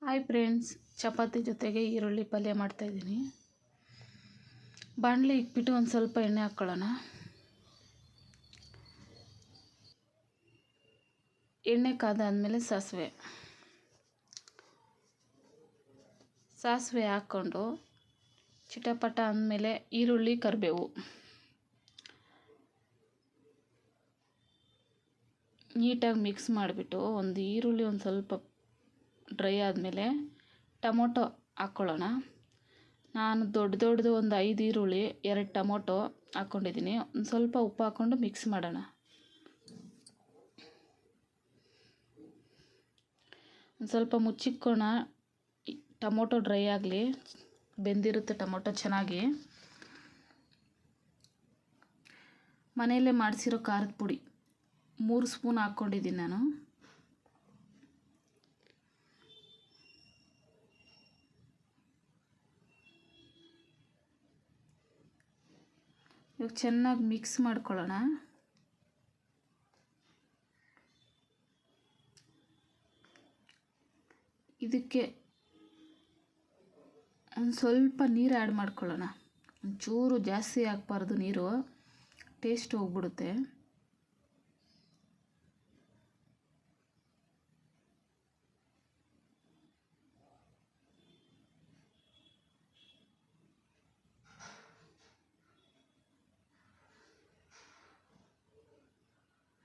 Hi friends, chapati ಜೊತೆಗೆ ಈರುಳ್ಳಿ ಪಲ್ಯ ಮಾಡ್ತಾಯಿದ್ದೀನಿ. ಬಾಣಲಿ ಇಕ್ಬಿಟ್ಟು ಒಂದು ಸ್ವಲ್ಪ ಎಣ್ಣೆ ಹಾಕ್ಕೊಳ್ಳೋಣ. ಎಣ್ಣೆ ಕಾದಾದಮೇಲೆ ಸಾಸಿವೆ ಹಾಕ್ಕೊಂಡು ಚಿಟಪಟ ಅಂದಮೇಲೆ ಈರುಳ್ಳಿ ಕರಿಬೇವು ನೀಟಾಗಿ ಮಿಕ್ಸ್ ಮಾಡಿಬಿಟ್ಟು ಒಂದು ಈರುಳ್ಳಿ ಒಂದು ಸ್ವಲ್ಪ ಡ್ರೈ ಆದಮೇಲೆ ಟೊಮೊಟೊ ಹಾಕ್ಕೊಳ್ಳೋಣ. ನಾನು ದೊಡ್ಡದು ಒಂದು 5 ಈರುಳ್ಳಿ 2 ಟೊಮೊಟೊ ಹಾಕ್ಕೊಂಡಿದ್ದೀನಿ. ಒಂದು ಸ್ವಲ್ಪ ಉಪ್ಪು ಹಾಕ್ಕೊಂಡು ಮಿಕ್ಸ್ ಮಾಡೋಣ. ಒಂದು ಸ್ವಲ್ಪ ಮುಚ್ಚಿಕ್ಕೋಣ. ಟೊಮೊಟೊ ಡ್ರೈ ಆಗಲಿ, ಬೆಂದಿರುತ್ತೆ ಟೊಮೊಟೊ ಚೆನ್ನಾಗಿ. ಮನೆಯಲ್ಲೇ ಮಾಡಿಸಿರೋ ಖಾರದ ಪುಡಿ 3 ಸ್ಪೂನ್ ಹಾಕ್ಕೊಂಡಿದ್ದೀನಿ ನಾನು. ಇವಾಗ ಚೆನ್ನಾಗಿ ಮಿಕ್ಸ್ ಮಾಡ್ಕೊಳ್ಳೋಣ. ಇದಕ್ಕೆ ಒಂದು ಸ್ವಲ್ಪ ನೀರು ಆ್ಯಡ್ ಮಾಡ್ಕೊಳ್ಳೋಣ. ಒಂಚೂರು ಜಾಸ್ತಿ ಹಾಕ್ಬಾರ್ದು, ನೀರು ಟೇಸ್ಟ್ ಹೋಗ್ಬಿಡುತ್ತೆ.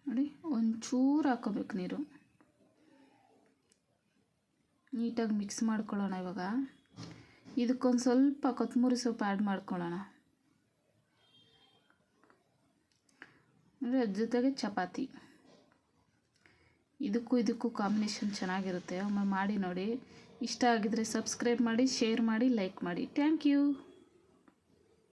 ನೋಡಿ, ಒಂಚೂರು ಹಾಕೋಬೇಕು ನೀರು. ನೀಟಾಗಿ ಮಿಕ್ಸ್ ಮಾಡ್ಕೊಳ್ಳೋಣ. ಇವಾಗ ಇದಕ್ಕೊಂದು ಸ್ವಲ್ಪ ಕೊತ್ತಂಬರಿ ಸೊಪ್ಪು ಆ್ಯಡ್ ಮಾಡ್ಕೊಳ್ಳೋಣ. ಅಂದರೆ ಅದ್ರ ಜೊತೆಗೆ ಚಪಾತಿ, ಇದಕ್ಕೂ ಕಾಂಬಿನೇಷನ್ ಚೆನ್ನಾಗಿರುತ್ತೆ. ಒಮ್ಮೆ ಮಾಡಿ ನೋಡಿ. ಇಷ್ಟ ಆಗಿದರೆ ಸಬ್ಸ್ಕ್ರೈಬ್ ಮಾಡಿ, ಶೇರ್ ಮಾಡಿ, ಲೈಕ್ ಮಾಡಿ. Thank you.